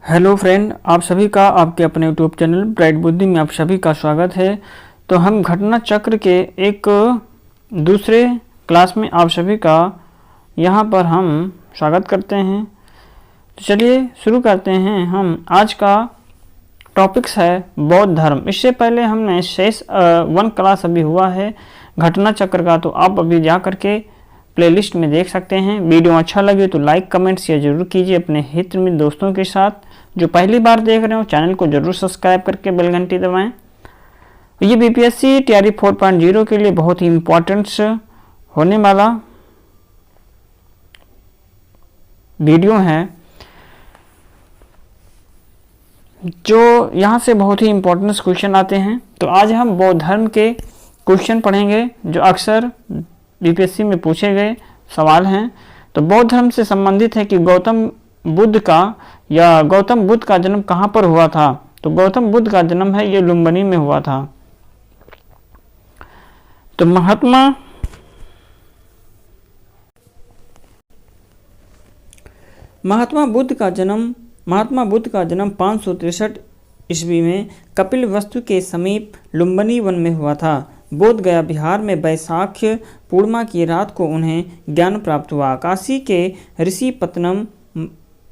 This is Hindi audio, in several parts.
हेलो फ्रेंड, आप सभी का आपके अपने यूट्यूब चैनल ब्राइट बुद्धि में आप सभी का स्वागत है। तो हम घटना चक्र के एक दूसरे क्लास में आप सभी का यहाँ पर हम स्वागत करते हैं। तो चलिए शुरू करते हैं। हम आज का टॉपिक्स है बौद्ध धर्म। इससे पहले हमने शेष 1 क्लास अभी हुआ है घटना चक्र का, तो आप अभी जा करके प्लेलिस्ट में देख सकते हैं। वीडियो अच्छा लगे तो लाइक कमेंट शेयर जरूर कीजिए अपने हित में दोस्तों के साथ। जो पहली बार देख रहे हो चैनल को जरूर सब्सक्राइब करके बेल घंटी दबाएं। ये बीपीएससी तैयारी 4.0 के लिए बहुत ही इम्पोर्टेंट होने वाला वीडियो है, जो यहाँ से बहुत ही इम्पोर्टेंट क्वेश्चन आते हैं। तो आज हम बौद्ध धर्म के क्वेश्चन पढ़ेंगे जो अक्सर बीपीएससी में पूछे गए सवाल हैं। तो बौद्ध धर्म से संबंधित है कि गौतम बुद्ध का जन्म कहाँ पर हुआ था। तो गौतम बुद्ध का जन्म है ये लुम्बिनी में हुआ था। तो महात्मा बुद्ध का जन्म 563 ईस्वी में कपिलवस्तु के समीप लुम्बिनी वन में हुआ था। बोध गया बिहार में वैशाख पूर्णिमा की रात को उन्हें ज्ञान प्राप्त हुआ। काशी के ऋषि पत्तनम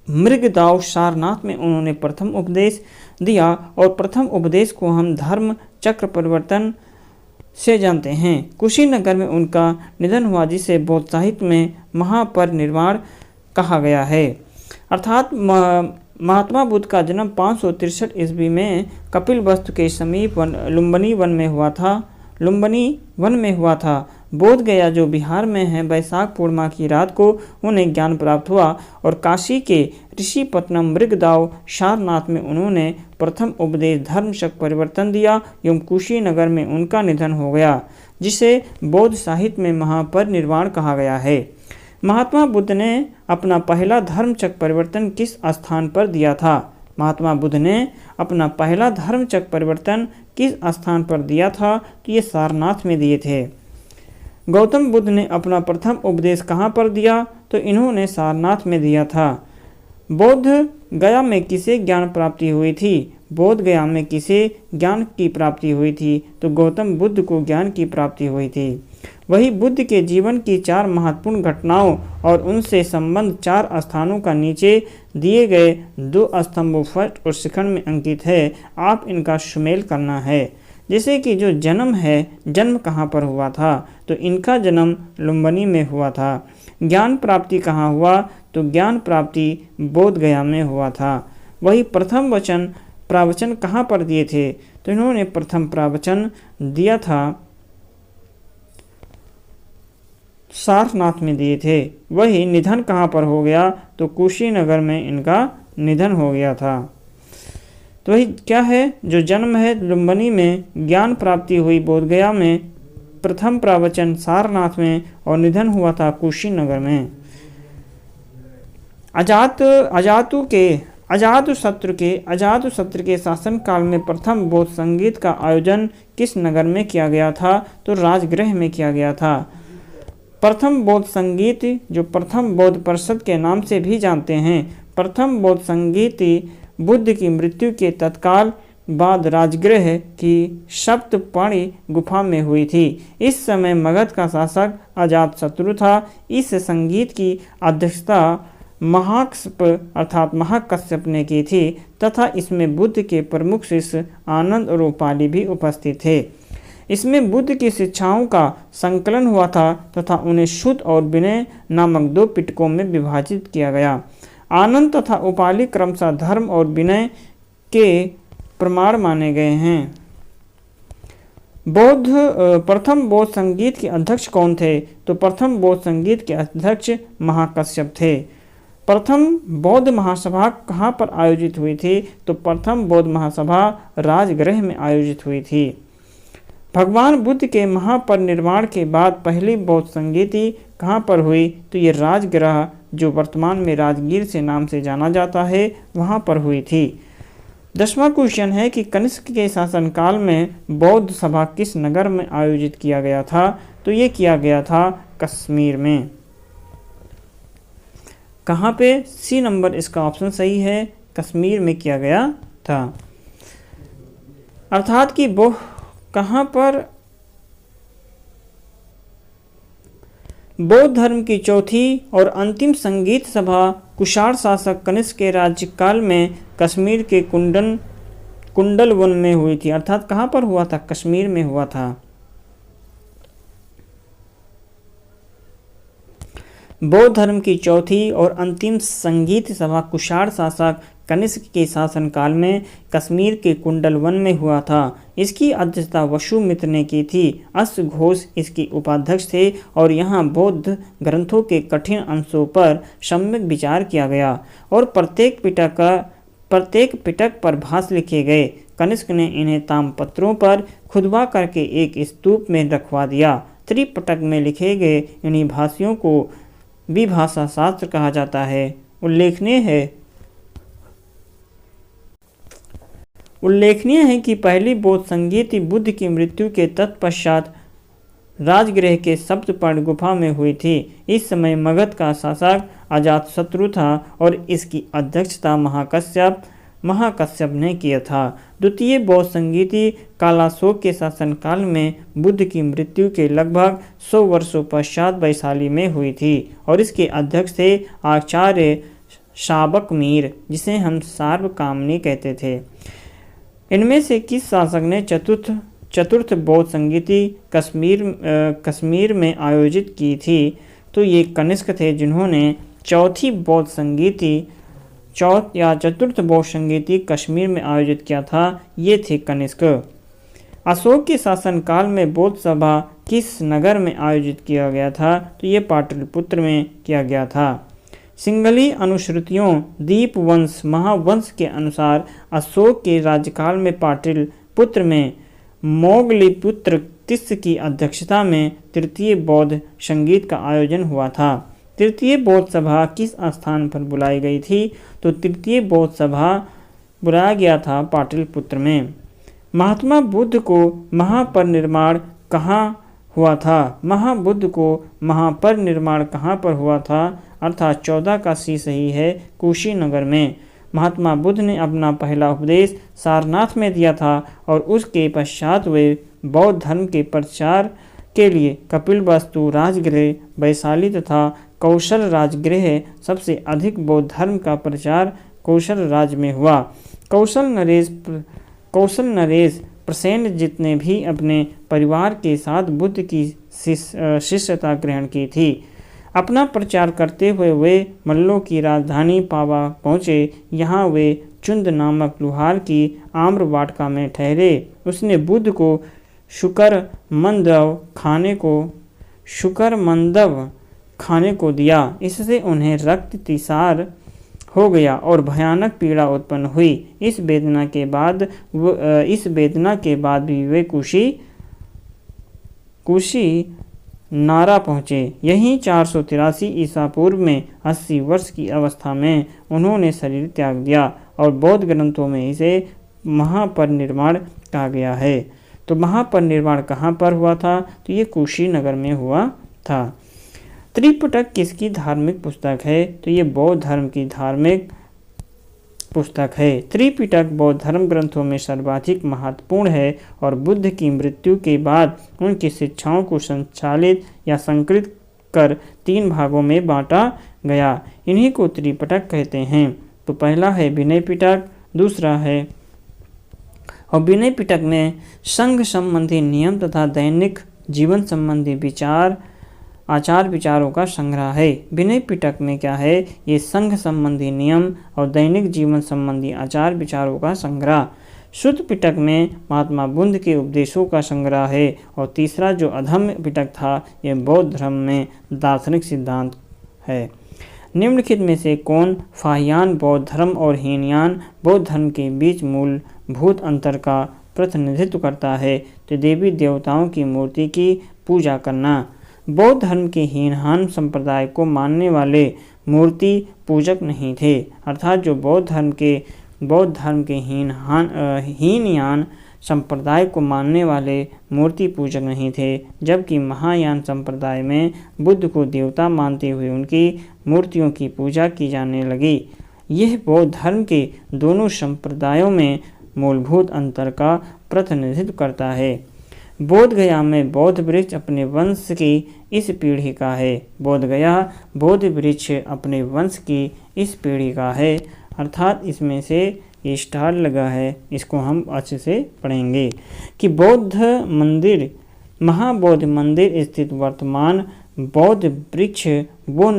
मृगदाव सारनाथ में उन्होंने प्रथम उपदेश दिया और प्रथम उपदेश को हम धर्म चक्र परिवर्तन से जानते हैं। कुशीनगर में उनका निधन हुआ, जिसे बौद्ध साहित्य में महापरिनिर्वाण कहा गया है। अर्थात महात्मा बुद्ध का जन्म 563 ईस्वी में कपिलवस्तु के समीप लुम्बिनी वन में हुआ था। बोध गया जो बिहार में है, वैशाख पूर्णिमा की रात को उन्हें ज्ञान प्राप्त हुआ और काशी के ऋषिपत्तनम मृगदाव सारनाथ में उन्होंने प्रथम उपदेश धर्म चक्र परिवर्तन दिया एवं कुशीनगर में उनका निधन हो गया, जिसे बौद्ध साहित्य में महापरिनिर्वाण कहा गया है। महात्मा बुद्ध ने अपना पहला धर्म चक्र परिवर्तन किस स्थान पर दिया था। महात्मा बुद्ध ने अपना पहला धर्म चक्र परिवर्तन किस स्थान पर दिया था। तो ये सारनाथ में दिए थे। गौतम बुद्ध ने अपना प्रथम उपदेश कहाँ पर दिया। तो इन्होंने सारनाथ में दिया था। बोध गया में किसे ज्ञान प्राप्ति हुई थी। बोध गया में किसे ज्ञान की प्राप्ति हुई थी। तो गौतम बुद्ध को ज्ञान की प्राप्ति हुई थी। वही बुद्ध के जीवन की 4 महत्वपूर्ण घटनाओं और उनसे संबंध 4 स्थानों का नीचे दिए गए 2 स्तंभों फर्स्ट और सेकंड में अंकित है। आप इनका सुमेल करना है। जैसे कि जो जन्म है, जन्म कहाँ पर हुआ था। तो इनका जन्म लुम्बिनी में हुआ था। ज्ञान प्राप्ति कहाँ हुआ। तो ज्ञान प्राप्ति बोध गया में हुआ था। वही प्रथम प्रवचन कहाँ पर दिए थे। तो इन्होंने प्रथम प्रवचन दिया था सारनाथ में दिए थे। वही निधन कहाँ पर हो गया। तो कुशीनगर में इनका निधन हो गया था। तो वही क्या है, जो जन्म है लुम्बिनी में, ज्ञान प्राप्ति हुई बोध गया में, प्रथम प्रवचन सारनाथ में और निधन हुआ था कुशीनगर में। अजातशत्रु के शासन काल में प्रथम बौद्ध संगीत का आयोजन किस नगर में किया गया था। तो राजगृह में किया गया था। प्रथम बौद्ध संगीत जो प्रथम बौद्ध परिषद के नाम से भी जानते हैं, प्रथम बौद्ध संगीत बुद्ध की मृत्यु के तत्काल बाद राजगृह की सप्तपर्णी गुफा में हुई थी। इस समय मगध का शासक अजातशत्रु था। इस संगीत की अध्यक्षता महाकश्यप ने की थी तथा इसमें बुद्ध के प्रमुख शिष्य आनंद और उपाली भी उपस्थित थे। इसमें बुद्ध की शिक्षाओं का संकलन हुआ था तथा उन्हें शुद्ध और विनय नामक 2 पिटकों में विभाजित किया गया। आनंद तथा उपाली क्रमशः धर्म और विनय के प्रमाण माने गए हैं। प्रथम बौद्ध संगीत के अध्यक्ष कौन थे। तो प्रथम बौद्ध संगीत के अध्यक्ष महाकश्यप थे। प्रथम बौद्ध महासभा कहाँ पर आयोजित हुई थी। तो प्रथम बौद्ध महासभा राजगृह में आयोजित हुई थी। भगवान बुद्ध के महापरिनिर्वाण के बाद पहली बौद्ध संगीति कहाँ पर हुई। तो ये राजगृह जो वर्तमान में राजगीर से नाम से जाना जाता है, वहाँ पर हुई थी। 10वां क्वेश्चन है कि कनिष्क के शासनकाल में बौद्ध सभा किस नगर में आयोजित किया गया था। तो ये किया गया था कश्मीर में। कहाँ पे। सी नंबर इसका ऑप्शन सही है, कश्मीर में किया गया था। अर्थात कि वो कहाँ पर बौद्ध धर्म की चौथी और अंतिम संगीत सभा कुषाण शासक कनिष्क के राज्यकाल में कश्मीर के कुंडल वन में हुई थी। अर्थात कहाँ पर हुआ था? कश्मीर में हुआ था। बौद्ध धर्म की चौथी और अंतिम संगीत सभा कुषाण शासक कनिष्क के शासनकाल में कश्मीर के कुंडल वन में हुआ था। इसकी अध्यक्षता वसुमित्र ने की थी। अश्व घोष इसके उपाध्यक्ष थे और यहाँ बौद्ध ग्रंथों के कठिन अंशों पर सम्यक विचार किया गया और प्रत्येक पिटक पर भाष्य लिखे गए। कनिष्क ने इन्हें ताम्रपत्रों पर खुदवा करके एक स्तूप में रखवा दिया। त्रिपिटक में लिखे गए इन्हीं भाष्यों को विभाषा शास्त्र कहा जाता है। उल्लेखनीय है कि पहली बौद्ध संगीति बुद्ध की मृत्यु के तत्पश्चात राजगृह के सप्तपर्णी गुफा में हुई थी। इस समय मगध का शासक अजातशत्रु था और इसकी अध्यक्षता महाकश्यप ने किया था। द्वितीय बौद्ध संगीति कालाशोक के शासनकाल में बुद्ध की मृत्यु के लगभग 100 वर्षों पश्चात वैशाली में हुई थी और इसके अध्यक्ष थे आचार्य शाबक मीर, जिसे हम सार्वकामनी कहते थे। इनमें से किस शासक ने चतुर्थ बौद्ध संगीति कश्मीर में आयोजित की थी? तो ये कनिष्क थे, जिन्होंने चतुर्थ बौद्ध संगीति कश्मीर में आयोजित किया था। ये थे कनिष्क। अशोक के शासनकाल में बौद्ध सभा किस नगर में आयोजित किया गया था? तो ये पाटलिपुत्र में किया गया था। सिंहली अनुश्रुतियों दीपवंश महावंश के अनुसार अशोक के राज्यकाल में पाटलिपुत्र में मोगलीपुत्र तिस्स की अध्यक्षता में तृतीय बौद्ध संगीत का आयोजन हुआ था। तृतीय बौद्ध सभा किस स्थान पर बुलाई गई थी? तो तृतीय बौद्ध सभा बुलाया गया था पाटलिपुत्र में। महात्मा बुद्ध को महापरिनिर्वाण कहाँ हुआ था? महाबुद्ध को महापरिनिर्वाण कहाँ पर हुआ था? अर्थात 14 का सी सही है, कुशीनगर में। महात्मा बुद्ध ने अपना पहला उपदेश सारनाथ में दिया था और उसके पश्चात वे बौद्ध धर्म के प्रचार के लिए कपिलवस्तु राजगृह, वैशाली तथा कौशल राजगृह सबसे अधिक बौद्ध धर्म का प्रचार कौशल राज्य में हुआ। कौशल नरेश प्रसेन जितने भी अपने परिवार के साथ बुद्ध की शिष्यता ग्रहण की थी। अपना प्रचार करते हुए वे मल्लों की राजधानी पावा पहुँचे। यहाँ वे चुंद नामक लुहार की आम्र वाटिका में ठहरे। उसने बुद्ध को शुकरमंदव खाने को दिया। इससे उन्हें रक्ततिसार हो गया और भयानक पीड़ा उत्पन्न हुई। इस वेदना के बाद भी वे कुशी नारा पहुँचे। यहीं 483 ईसा पूर्व में 80 वर्ष की अवस्था में उन्होंने शरीर त्याग दिया और बौद्ध ग्रंथों में इसे महापरिनिर्वाण कहा गया है। तो महापरिनिर्वाण कहाँ पर हुआ था? तो ये कुशीनगर में हुआ था। त्रिपिटक किसकी धार्मिक पुस्तक है? तो ये बौद्ध धर्म की धार्मिक पुस्तक है। त्रिपिटक बौद्ध धर्म ग्रंथों में सर्वाधिक महत्वपूर्ण है और बुद्ध की मृत्यु के बाद उनकी शिक्षाओं को संचालित या संकलित कर 3 भागों में बांटा गया। इन्हीं को त्रिपिटक कहते हैं। तो पहला है विनय पिटक, दूसरा है और विनय पिटक में संघ संबंधी नियम तथा दैनिक जीवन संबंधी आचार विचारों का संग्रह है। विनय पिटक में क्या है? ये संघ संबंधी नियम और दैनिक जीवन संबंधी आचार विचारों का संग्रह। शुद्ध पिटक में महात्मा बुद्ध के उपदेशों का संग्रह है और तीसरा जो अधम्य पिटक था, ये बौद्ध धर्म में दार्शनिक सिद्धांत है। निम्नलिखित में से कौन फाहियान बौद्ध धर्म और हीनयान बौद्ध धर्म के बीच मूलभूत अंतर का प्रतिनिधित्व करता है? तो देवी देवताओं की मूर्ति की पूजा करना। बौद्ध धर्म के हीनयान संप्रदाय को मानने वाले मूर्ति पूजक नहीं थे। अर्थात जो बौद्ध धर्म के हीनयान संप्रदाय को मानने वाले मूर्ति पूजक नहीं थे, जबकि महायान संप्रदाय में बुद्ध को देवता मानते हुए उनकी मूर्तियों की पूजा की जाने लगी। यह बौद्ध धर्म के दोनों संप्रदायों में मूलभूत अंतर का प्रतिनिधित्व करता है। बोध गया में बौद्ध वृक्ष अपने वंश की इस पीढ़ी का है। बोध गया बौद्ध वृक्ष अपने वंश की इस पीढ़ी का है, अर्थात इसमें से ये स्टार लगा है, इसको हम अच्छे से पढ़ेंगे कि बौद्ध मंदिर महाबौद्ध मंदिर स्थित वर्तमान बौद्ध वृक्ष वो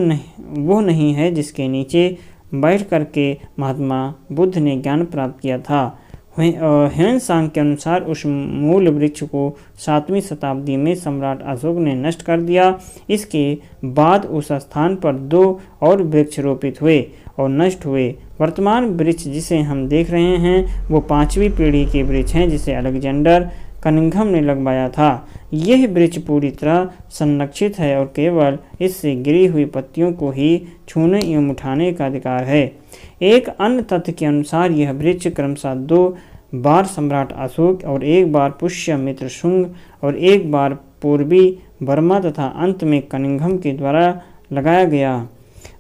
नहीं है जिसके नीचे बैठ करके महात्मा बुद्ध ने ज्ञान प्राप्त किया था। ह्वेन सांग के अनुसार उस मूल वृक्ष को 7वीं शताब्दी में सम्राट अशोक ने नष्ट कर दिया। इसके बाद उस स्थान पर 2 और वृक्ष रोपित हुए और नष्ट हुए। वर्तमान वृक्ष जिसे हम देख रहे हैं वो 5वीं पीढ़ी के वृक्ष हैं जिसे अलेक्जेंडर कनिंघम ने लगवाया था। यह वृक्ष पूरी तरह संरक्षित है और केवल इससे गिरी हुई पत्तियों को ही छूने एवं उठाने का अधिकार है। एक अन्य तथ्य के अनुसार यह वृक्ष क्रमशः 2 बार सम्राट अशोक और 1 बार पुष्यमित्र शुंग और 1 बार पूर्वी बर्मा तथा अंत में कनिंघम के द्वारा लगाया गया,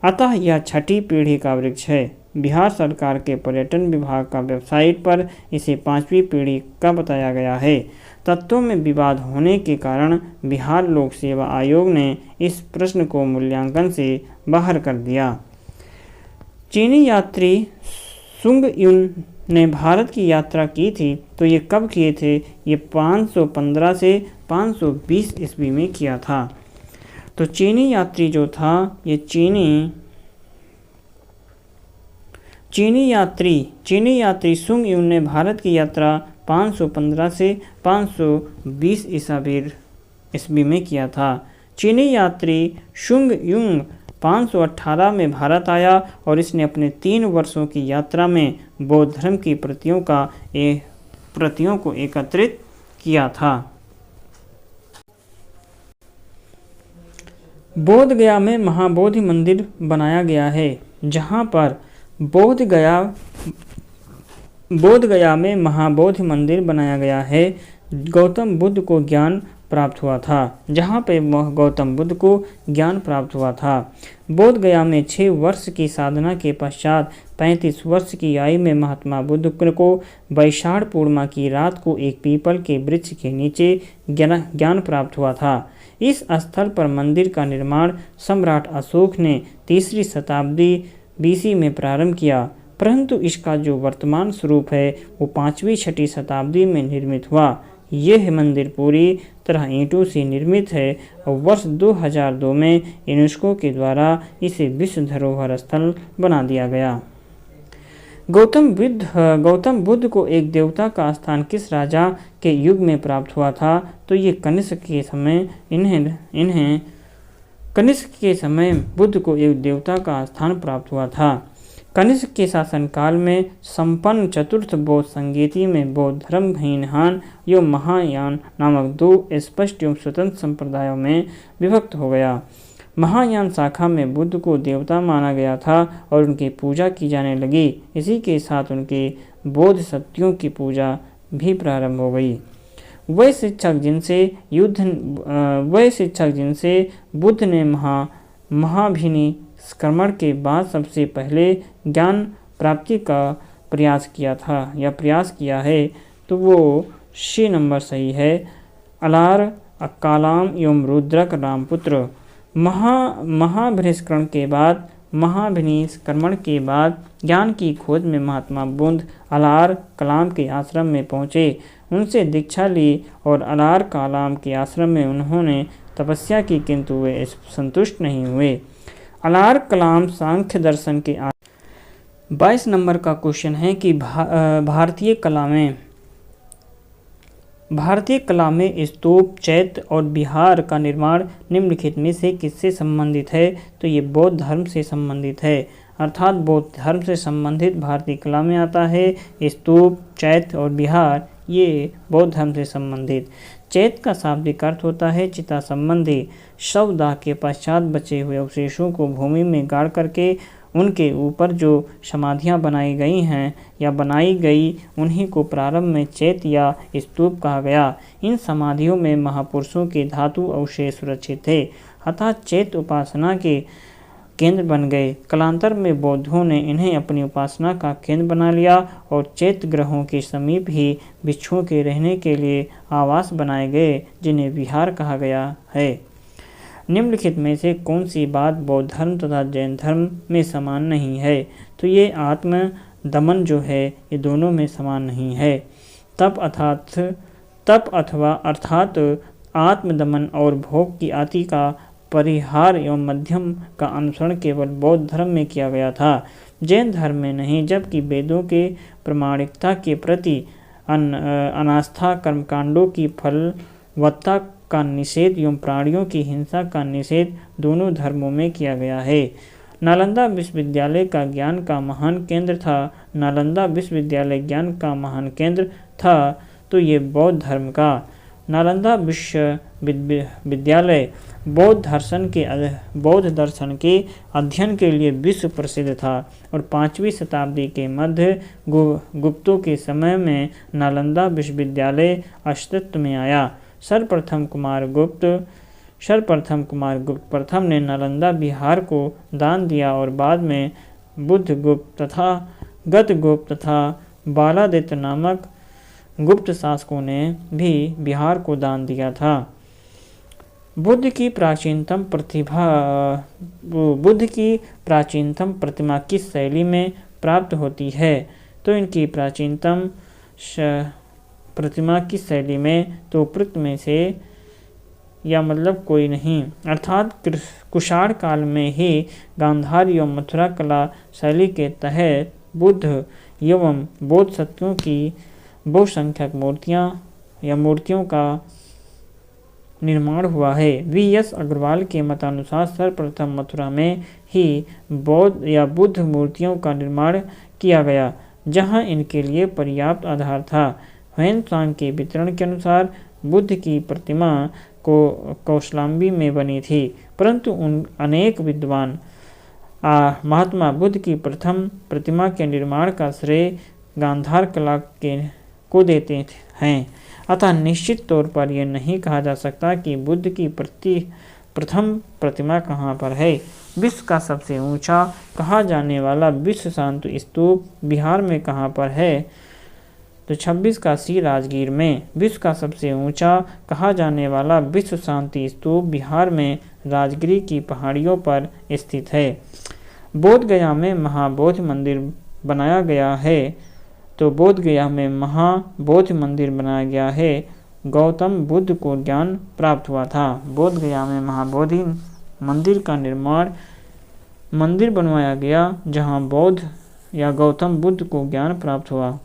अतः यह 6ठी पीढ़ी का वृक्ष है। बिहार सरकार के पर्यटन विभाग का वेबसाइट पर इसे 5वीं पीढ़ी का बताया गया है। तत्वों में विवाद होने के कारण बिहार लोक सेवा आयोग ने इस प्रश्न को मूल्यांकन से बाहर कर दिया। चीनी यात्री सुंग युन ने भारत की यात्रा की थी, तो ये कब किए थे? ये 515 से 520 ईस्वी में किया था। तो चीनी यात्री जो था ये चीनी यात्री सुंग युन ने भारत की यात्रा 515 से 520 ईस्वी में किया था। चीनी यात्री शुंग युंग 518 में भारत आया और इसने अपने 3 वर्षों की यात्रा में बौद्ध धर्म की प्रतियों को एकत्रित किया था। बोध गया में महाबोधि मंदिर बनाया गया है, जहाँ पर बोध गया में महाबोधि मंदिर बनाया गया है। गौतम बुद्ध को ज्ञान प्राप्त हुआ था, जहाँ पे गौतम बुद्ध को ज्ञान प्राप्त हुआ था। बोध गया में 6 वर्ष की साधना के पश्चात 35 वर्ष की आयु में महात्मा बुद्ध को वैशाख पूर्णिमा की रात को एक पीपल के वृक्ष के नीचे ज्ञान प्राप्त हुआ था। इस स्थल पर मंदिर का निर्माण सम्राट अशोक ने 3री शताब्दी BC में प्रारंभ किया, परंतु इसका जो वर्तमान स्वरूप है वो 5वीं-6ठी शताब्दी में निर्मित हुआ। यह मंदिर पूरी तरह ईंटों से निर्मित है और वर्ष 2002 में यूनेस्को के द्वारा इसे विश्व धरोहर स्थल बना दिया गया। गौतम बुद्ध को एक देवता का स्थान किस राजा के युग में प्राप्त हुआ था? तो ये कनिष्क के समय बुद्ध को एक देवता का स्थान प्राप्त हुआ था। कनिष्क के शासनकाल में संपन्न चतुर्थ बौद्ध संगीति में बौद्ध धर्म हीनयान एवं महायान नामक 2 स्पष्ट एवं स्वतंत्र संप्रदायों में विभक्त हो गया। महायान शाखा में बुद्ध को देवता माना गया था और उनकी पूजा की जाने लगी। इसी के साथ उनके बौद्ध शक्तियों की पूजा भी प्रारंभ हो गई। वह शिक्षक जिनसे बुद्ध ने महाभिनिष्क्रमण के बाद सबसे पहले ज्ञान प्राप्ति का प्रयास किया है, तो वो C नंबर सही है। अलार अक्कालाम एवं रुद्रक रामपुत्र। महाभिनिष्क्रमण के बाद ज्ञान की खोज में महात्मा बुद्ध अलार कलाम के आश्रम में पहुँचे, उनसे दीक्षा ली और अलार कलाम के आश्रम में उन्होंने तपस्या की, किंतु वे संतुष्ट नहीं हुए। अलार कलाम सांख्य दर्शन के 22 नंबर का क्वेश्चन है कि भारतीय कला में स्तूप, चैत्य और विहार का निर्माण निम्नलिखित में से किससे संबंधित है? तो ये बौद्ध धर्म से संबंधित है, अर्थात बौद्ध धर्म से संबंधित भारतीय कला में आता है स्तूप, चैत्य और विहार, ये बौद्ध धर्म से संबंधित। चैत्य का शाब्दिक अर्थ होता है चिता संबंधी। शवदाह के पश्चात बचे हुए अवशेषों को भूमि में गाड़ करके उनके ऊपर जो समाधियां बनाई गई उन्हीं को प्रारंभ में चैत्य या स्तूप कहा गया। इन समाधियों में महापुरुषों के धातु अवशेष सुरक्षित थे, अतः चैत्य उपासना के केंद्र बन गए। कालांतर में बौद्धों ने इन्हें अपनी उपासना का केंद्र बना लिया और चैत्य ग्रहों के समीप ही भिक्षुओं के रहने के लिए आवास बनाए गए, जिन्हें विहार कहा गया है। निम्नलिखित में से कौन सी बात बौद्ध धर्म तथा जैन धर्म में समान नहीं है? तो ये आत्म दमन जो है ये दोनों में समान नहीं है। तप अथवा अर्थात आत्मदमन और भोग की आति का परिहार एवं मध्यम का अनुसरण केवल बौद्ध धर्म में किया गया था, जैन धर्म में नहीं। जबकि वेदों के प्रामाणिकता के प्रति अनास्था, कर्मकांडों की फलवत्ता का निषेध एवं प्राणियों की हिंसा का निषेध दोनों धर्मों में किया गया है। नालंदा विश्वविद्यालय का ज्ञान का महान केंद्र था। नालंदा विश्वविद्यालय ज्ञान का महान केंद्र था, तो ये बौद्ध धर्म का। नालंदा विश्वविद्यालय बौद्ध दर्शन के अध्ययन के लिए विश्व प्रसिद्ध था और 5वीं शताब्दी के मध्य गुप्तों के समय में नालंदा विश्वविद्यालय अस्तित्व में आया। सर्वप्रथम कुमार गुप्त प्रथम ने नालंदा बिहार को दान दिया और बाद में बुद्धगुप्त तथा गतगुप्त तथा बालादित्य नामक गुप्त शासकों ने भी बिहार को दान दिया था। बुद्ध की प्राचीनतम प्रतिमा किस शैली में प्राप्त होती है? तो इनकी प्राचीनतम प्रतिमा किस शैली में? तो उपरोक्त में से या मतलब कोई नहीं, अर्थात कुषाण काल में ही गांधार एवं मथुरा कला शैली के तहत बुद्ध एवं बोधिसत्वों की बहुसंख्यक मूर्तियों का निर्माण हुआ है। V.S. अग्रवाल के मतानुसार सर्वप्रथम मथुरा में ही बुद्ध मूर्तियों का निर्माण किया गया, जहां इनके लिए पर्याप्त आधार था। ह्वेन-त्सांग के वितरण के अनुसार बुद्ध की प्रतिमा कौशाम्बी में बनी थी, परंतु अनेक विद्वान महात्मा बुद्ध की प्रथम प्रतिमा के निर्माण का श्रेय गांधार कला को देते हैं। अतः निश्चित तौर पर यह नहीं कहा जा सकता कि बुद्ध की प्रथम प्रतिमा कहाँ पर है। विश्व का सबसे ऊंचा कहा जाने वाला विश्व शांति स्तूप बिहार में कहाँ पर है? तो 26 काशी राजगीर में। विश्व का सबसे ऊंचा कहा जाने वाला विश्व शांति स्तूप बिहार में राजगिरी की पहाड़ियों पर स्थित है। बोध गया में महाबोधि मंदिर बनाया गया है। तो बोध गया में महाबोधि मंदिर बनाया गया है। गौतम बुद्ध को ज्ञान प्राप्त हुआ था। बोध गया में महाबोधि मंदिर का मंदिर बनवाया गया, जहां बौद्ध या गौतम बुद्ध को ज्ञान प्राप्त हुआ।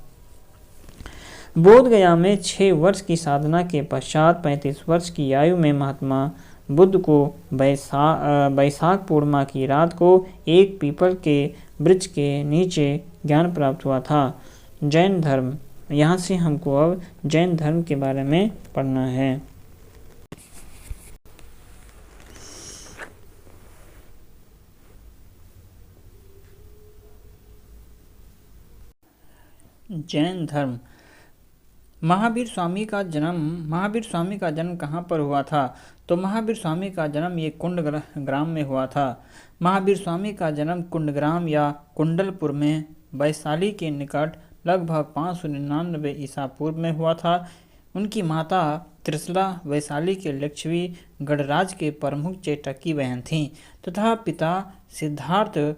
बोध गया में 6 वर्ष की साधना के पश्चात 35 वर्ष की आयु में महात्मा बुद्ध को बैसाख पूर्णिमा की रात को एक पीपल के वृक्ष के नीचे ज्ञान प्राप्त हुआ था। जैन धर्म, यहाँ से हमको अब जैन धर्म के बारे में पढ़ना है। जैन धर्म। महावीर स्वामी का जन्म कहाँ पर हुआ था? तो महावीर स्वामी का जन्म ये कुंडग्राम में हुआ था। महावीर स्वामी का जन्म कुंडग्राम या कुंडलपुर में वैशाली के निकट लगभग 599 ईसा पूर्व में हुआ था। उनकी माता त्रिशला वैशाली के लक्ष्मी गणराज के प्रमुख चेटक की बहन थीं तथा पिता सिद्धार्थ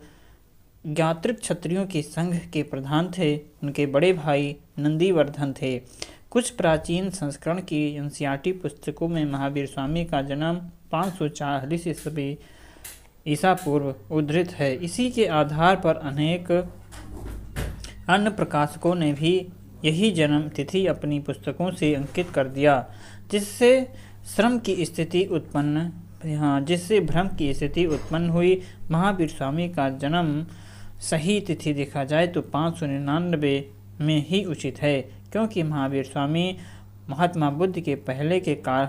ज्ञात्रिक क्षत्रियों के संघ के प्रधान थे। उनके बड़े भाई नंदीवर्धन थे। कुछ प्राचीन संस्करण की एनसीईआरटी पुस्तकों में महावीर स्वामी का जन्म 540 ईस्वी ईसा पूर्व उद्धृत है। इसी के आधार पर अनेक अन्य प्रकाशकों ने भी यही जन्म तिथि अपनी पुस्तकों से अंकित कर दिया, जिससे भ्रम की स्थिति उत्पन्न हुई। महावीर स्वामी का जन्म सही तिथि देखा जाए तो 599 में ही उचित है, क्योंकि महावीर स्वामी महात्मा बुद्ध के पहले के काल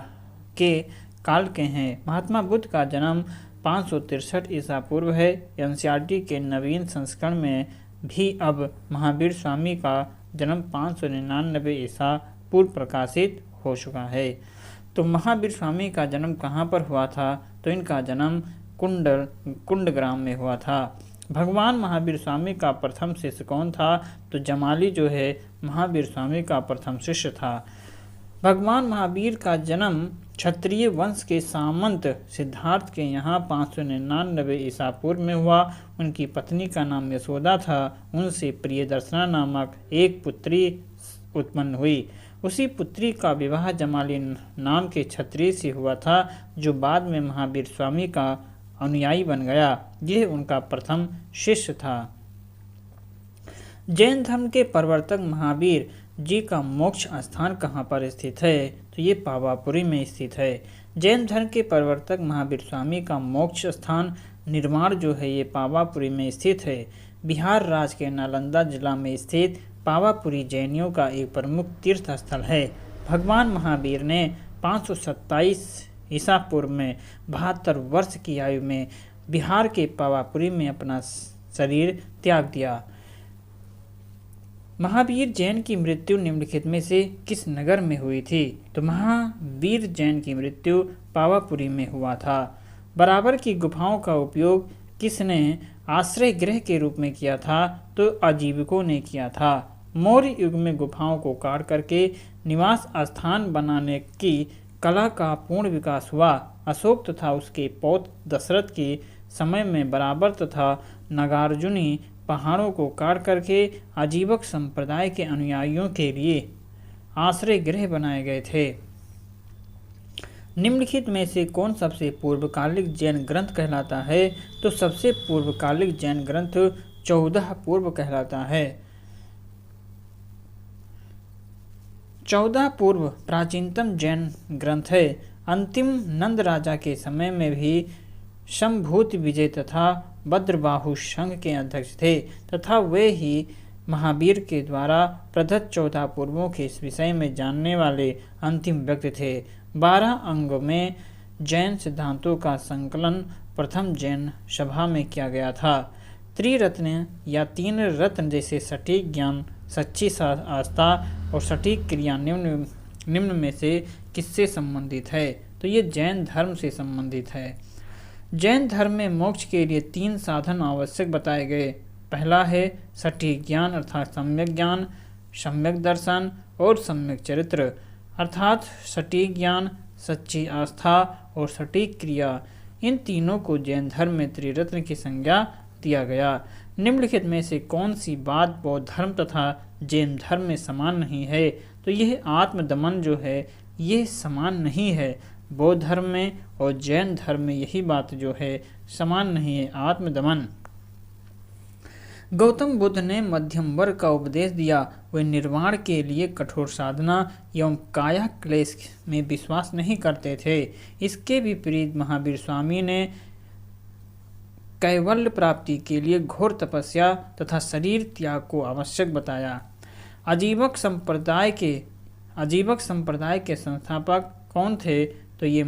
के हैं। महात्मा बुद्ध का जन्म 563 ईसा पूर्व है। एनसीईआरटी के नवीन संस्करण में भी अब महावीर स्वामी का जन्म 599 ईसा पूर्व प्रकाशित हो चुका है। तो महावीर स्वामी का जन्म कहाँ पर हुआ था? तो इनका जन्म कुंडग्राम में हुआ था। भगवान महावीर स्वामी का प्रथम शिष्य कौन था? तो जमाली जो है महावीर स्वामी का प्रथम शिष्य था। भगवान महावीर का जन्म क्षत्रिय वंश के सामंत सिद्धार्थ के यहाँ 599 ईसा पूर्व में हुआ। उनकी पत्नी का नाम यशोदा था। उनसे प्रियदर्शना नामक एक पुत्री उत्पन्न हुई। उसी पुत्री का विवाह जमाली नाम के क्षत्रिय से हुआ था, जो बाद में महावीर स्वामी का अनुयायी बन गया। यह उनका प्रथम शिष्य था। जैन धर्म के प्रवर्तक महावीर जी का मोक्ष स्थान कहाँ पर स्थित है? तो ये पावापुरी में स्थित है। जैन धर्म के प्रवर्तक महावीर स्वामी का मोक्ष स्थान निर्माण जो है ये पावापुरी में स्थित है। बिहार राज्य के नालंदा जिला में स्थित पावापुरी जैनियों का एक प्रमुख तीर्थ स्थल है। भगवान महावीर ने 527 ईसा पूर्व में 72 वर्ष की आयु में बिहार के पावापुरी में अपना शरीर त्याग दिया। महावीर जैन की मृत्यु निम्नलिखित में से किस नगर में हुई थी? तो महावीर जैन की मृत्यु पावापुरी में हुआ था। बराबर की गुफाओं का उपयोग किसने आश्रय गृह के रूप में किया था? तो आजीविकों ने किया था। मौर्य युग में गुफाओं को काट करके निवास स्थान बनाने की कला का पूर्ण विकास हुआ। अशोक तथा उसके पौत्र दशरथ के समय में बराबर तथा नागार्जुनी पहाड़ों को काट करके आजीवक संप्रदाय के अनुयायियों के लिए आश्रय गृह बनाए गए थे। निम्नलिखित में से कौन सबसे पूर्वकालिक जैन ग्रंथ कहलाता है? तो सबसे पूर्वकालिक जैन ग्रंथ 14 पूर्व कहलाता है। 14 पूर्व प्राचीनतम जैन ग्रंथ है। अंतिम नंद राजा के समय में भी शंभूत विजय तथा भद्रबाहु संघ के अध्यक्ष थे तथा वे ही महावीर के द्वारा प्रदत्त 14 पूर्वों के इस विषय में जानने वाले अंतिम व्यक्ति थे। 12 अंगों में जैन सिद्धांतों का संकलन प्रथम जैन सभा में किया गया था। त्रिरत्न या 3 रत्न जैसे सटीक ज्ञान, सच्ची आस्था और सटीक क्रिया निम्न में से किससे संबंधित है? तो ये जैन धर्म से संबंधित है। जैन धर्म में मोक्ष के लिए 3 साधन आवश्यक बताए गए। पहला है सटीक ज्ञान अर्थात सम्यक ज्ञान, सम्यक दर्शन और सम्यक चरित्र अर्थात सटीक ज्ञान, सच्ची आस्था और सटीक क्रिया। इन तीनों को जैन धर्म में त्रिरत्न की संज्ञा दिया गया। निम्नलिखित में से कौन सी बात बौद्ध धर्म तथा जैन धर्म में समान नहीं है? तो यह आत्मदमन जो है ये समान नहीं है। बौद्ध धर्म में और जैन धर्म में यही बात जो है समान नहीं है, आत्मदमन। गौतम बुद्ध ने मध्यम वर्ग का उपदेश दिया। वे निर्वाण के लिए कठोर साधना एवं काया क्लेश में विश्वास नहीं करते थे। इसके विपरीत महावीर स्वामी ने कैवल्य प्राप्ति के लिए घोर तपस्या तथा शरीर त्याग को आवश्यक बताया। आजीवक संप्रदाय के संस्थापक कौन थे? तो ये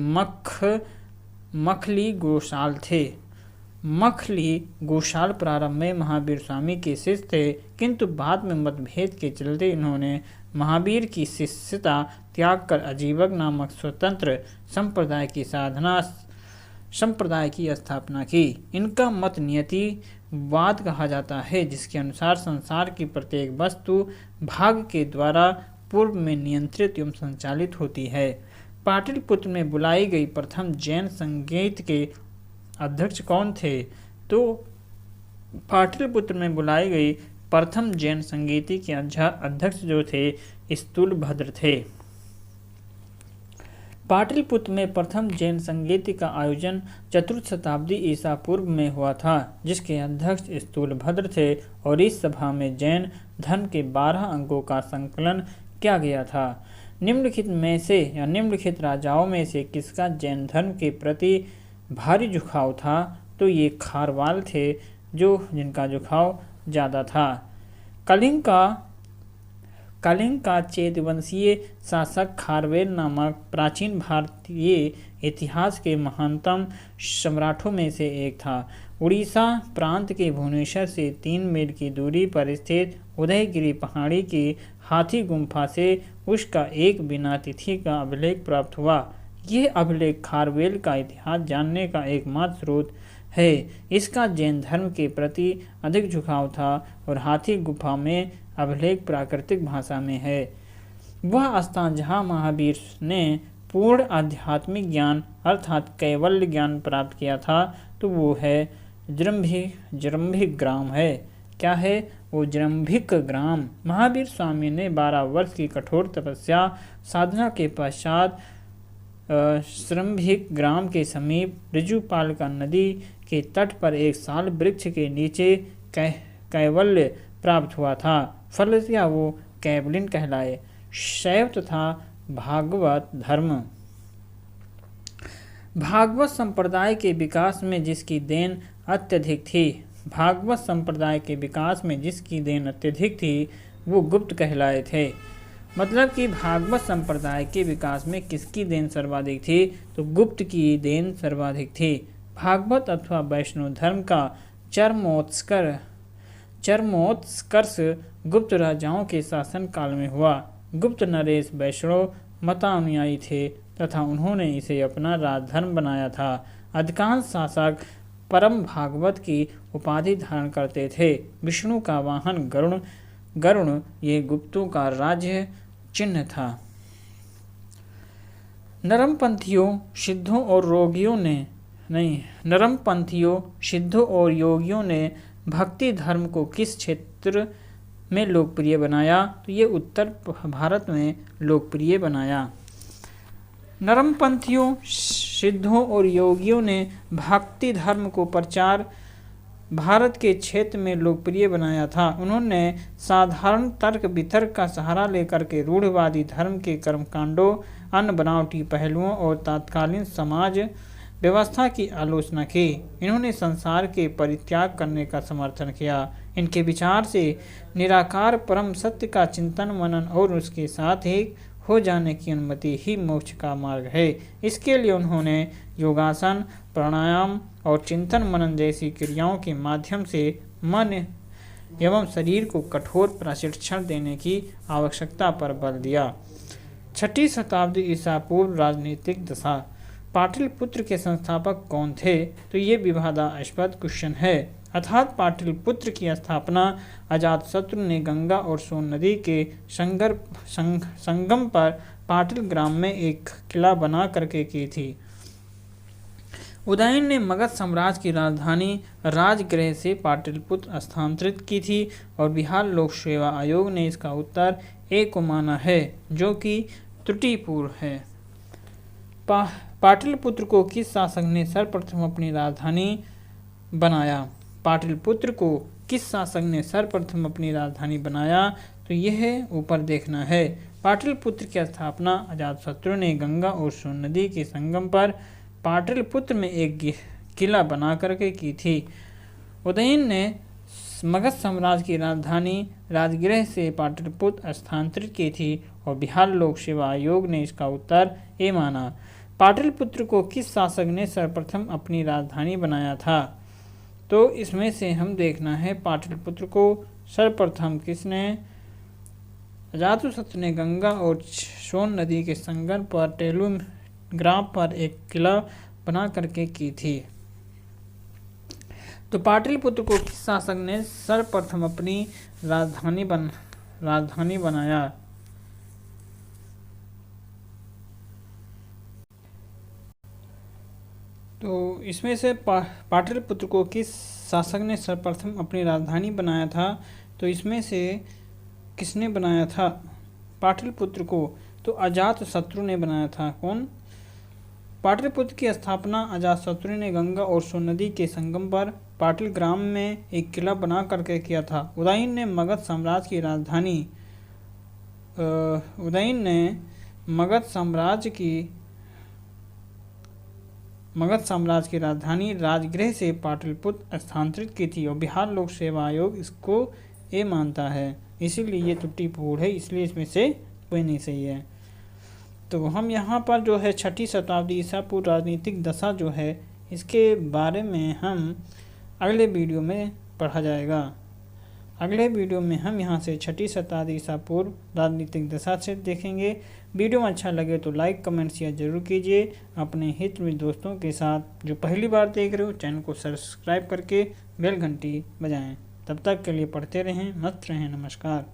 मखली गोशाल थे। मखली गोशाल प्रारंभ में महावीर स्वामी के शिष्य थे, किंतु बाद में मतभेद के चलते इन्होंने महावीर की शिष्यता त्याग कर आजीवक नामक स्वतंत्र संप्रदाय की स्थापना की। इनका मत नियतिवाद कहा जाता है, जिसके अनुसार संसार की प्रत्येक वस्तु भाग्य के द्वारा पूर्व में नियंत्रित एवं संचालित होती है। पाटलिपुत्र में बुलाई गई प्रथम जैन संगीत के अध्यक्ष कौन थे? तो पाटलिपुत्र में बुलाई गई प्रथम जैन संगीति के अध्यक्ष जो थे स्थूलभद्र थे। पाटलिपुत्र में प्रथम जैन संगीति का आयोजन चतुर्थ शताब्दी ईसा पूर्व में हुआ था, जिसके अध्यक्ष स्थूलभद्र थे और इस सभा में जैन धर्म के 12 अंगों का संकलन किया गया था। निम्नलिखित राजाओं में से किसका जैन धर्म के प्रति भारी झुकाव था? तो ये खारवाल थे, जिनका झुकाव ज़्यादा था। कलिंग का चेतवंशीय शासक खारवेल नामक प्राचीन भारतीय इतिहास के महानतम सम्राटों में से एक था। उड़ीसा प्रांत के भुवनेश्वर से 3 मील की दूरी पर स्थित उदयगिरी पहाड़ी की हाथी गुम्फा से उसका एक बिना तिथि का अभिलेख प्राप्त हुआ। यह अभिलेख खारवेल का इतिहास जानने का एकमात्र स्रोत है। इसका जैन धर्म के प्रति अधिक झुकाव था और हाथी गुफा में अभिलेख प्राकृतिक भाषा में है। वह स्थान जहाँ महावीर ने पूर्ण आध्यात्मिक ज्ञान अर्थात कैवल्य ज्ञान प्राप्त किया था, तो वो है जृंभिक ग्राम है। क्या है वो? जृंभिक ग्राम। महावीर स्वामी ने 12 वर्ष की कठोर तपस्या साधना के पश्चात जृंभिक ग्राम के समीप ऋजुपालिका नदी के तट पर एक साल वृक्ष के नीचे कैवल्य प्राप्त हुआ था। फलतः वो कैवलिन कहलाए। शैव तथा भागवत धर्म। भागवत संप्रदाय के विकास में जिसकी देन अत्यधिक थी, वो गुप्त कहलाए थे। मतलब कि भागवत संप्रदाय के विकास में किसकी देन सर्वाधिक थी? तो गुप्त की देन सर्वाधिक थी। भागवत अथवा वैष्णव धर्म का चरमोत्कर्ष गुप्त राजाओं के शासन काल में हुआ। गुप्त नरेश वैष्णव मतानुयायी थे तथा उन्होंने इसे अपना राजधर्म बनाया था। अधिकांश शासक परम भागवत की उपाधि धारण करते थे। विष्णु का वाहन गरुण ये गुप्तों का राज्य चिन्ह था। नरमपंथियों सिद्धों और योगियों ने भक्ति धर्म को किस क्षेत्र में लोकप्रिय बनाया? तो ये उत्तर भारत में लोकप्रिय बनाया। नरमपंथियों सिद्धों और योगियों ने भक्ति धर्म को प्रचार भारत के क्षेत्र में लोकप्रिय बनाया था। उन्होंने साधारण तर्क वितर्क का सहारा लेकर के रूढ़िवादी धर्म के कर्मकांडों, अन्य बनावटी पहलुओं और तत्कालीन समाज व्यवस्था की आलोचना की। इन्होंने संसार के परित्याग करने का समर्थन किया। इनके विचार से निराकार परम सत्य का चिंतन मनन और उसके साथ एक हो जाने की अनुमति ही मोक्ष का मार्ग है। इसके लिए उन्होंने योगासन, प्राणायाम और चिंतन मनन जैसी क्रियाओं के माध्यम से मन एवं शरीर को कठोर प्रशिक्षण देने की आवश्यकता पर बल दिया। 6वीं शताब्दी ईसा पूर्व राजनीतिक दशा। पाटलिपुत्र के संस्थापक कौन थे? तो ये विवादास्पद क्वेश्चन है। अर्थात पाटलिपुत्र की स्थापना अजातशत्रु ने गंगा और सोन नदी के संगम पर पाटल ग्राम में एक किला बना करके की थी। उदयन ने मगध साम्राज्य की राजधानी राजगृह से पाटलिपुत्र स्थानांतरित की थी और बिहार लोक सेवा आयोग ने इसका उत्तर ए को माना है, जो कि त्रुटिपूर्ण है। पाटलिपुत्र को किस शासक ने सर्वप्रथम अपनी राजधानी बनाया? पाटलिपुत्र को किस शासक ने सर्वप्रथम अपनी राजधानी बनाया? तो यह ऊपर देखना है। पाटलिपुत्र की स्थापना अजातशत्रु ने गंगा और सोन नदी के संगम पर पाटलिपुत्र में एक किला बना करके की थी। उदयन ने मगध साम्राज्य की राजधानी राजगृह से पाटलिपुत्र स्थानांतरित की थी और बिहार लोक सेवा आयोग ने इसका उत्तर ए माना। पाटलिपुत्र को किस शासक ने सर्वप्रथम अपनी राजधानी बनाया था? तो इसमें से हम देखना है पाटलिपुत्र को सर्वप्रथम किसने? अजातशत्रु ने गंगा और सोन नदी के संगम पर टेलू ग्राम पर एक किला बना करके की थी। तो पाटलिपुत्र को किस शासक ने सर्वप्रथम अपनी राजधानी बनाया? तो इसमें से पाटलिपुत्र को किस शासक ने सर्वप्रथम अपनी राजधानी बनाया था? तो इसमें से किसने बनाया था पाटलिपुत्र को? तो अजातशत्रु ने बनाया था। कौन? पाटलिपुत्र की स्थापना अजातशत्रु ने गंगा और सोन नदी के संगम पर पाटल ग्राम में एक किला बना करके किया था। उदयन ने मगध साम्राज्य की राजधानी राजगृह से पाटलिपुत्र स्थानांतरित की थी और बिहार लोक सेवा आयोग इसको ए मानता है। इसीलिए ये त्रुटिपूर्ण है, इसलिए इसमें से कोई नहीं सही है। तो हम यहाँ पर जो है 6वीं शताब्दी ईसा पूर्व राजनीतिक दशा जो है, इसके बारे में हम अगले वीडियो में पढ़ा जाएगा। अगले वीडियो में हम यहाँ से 6ठी शताब्दी ईसा पूर्व राजनीतिक दशा से देखेंगे। वीडियो में अच्छा लगे तो लाइक कमेंट शेयर जरूर कीजिए अपने हित में दोस्तों के साथ। जो पहली बार देख रहे हो चैनल को सब्सक्राइब करके बेल घंटी बजाएं। तब तक के लिए पढ़ते रहें, मस्त रहें। नमस्कार।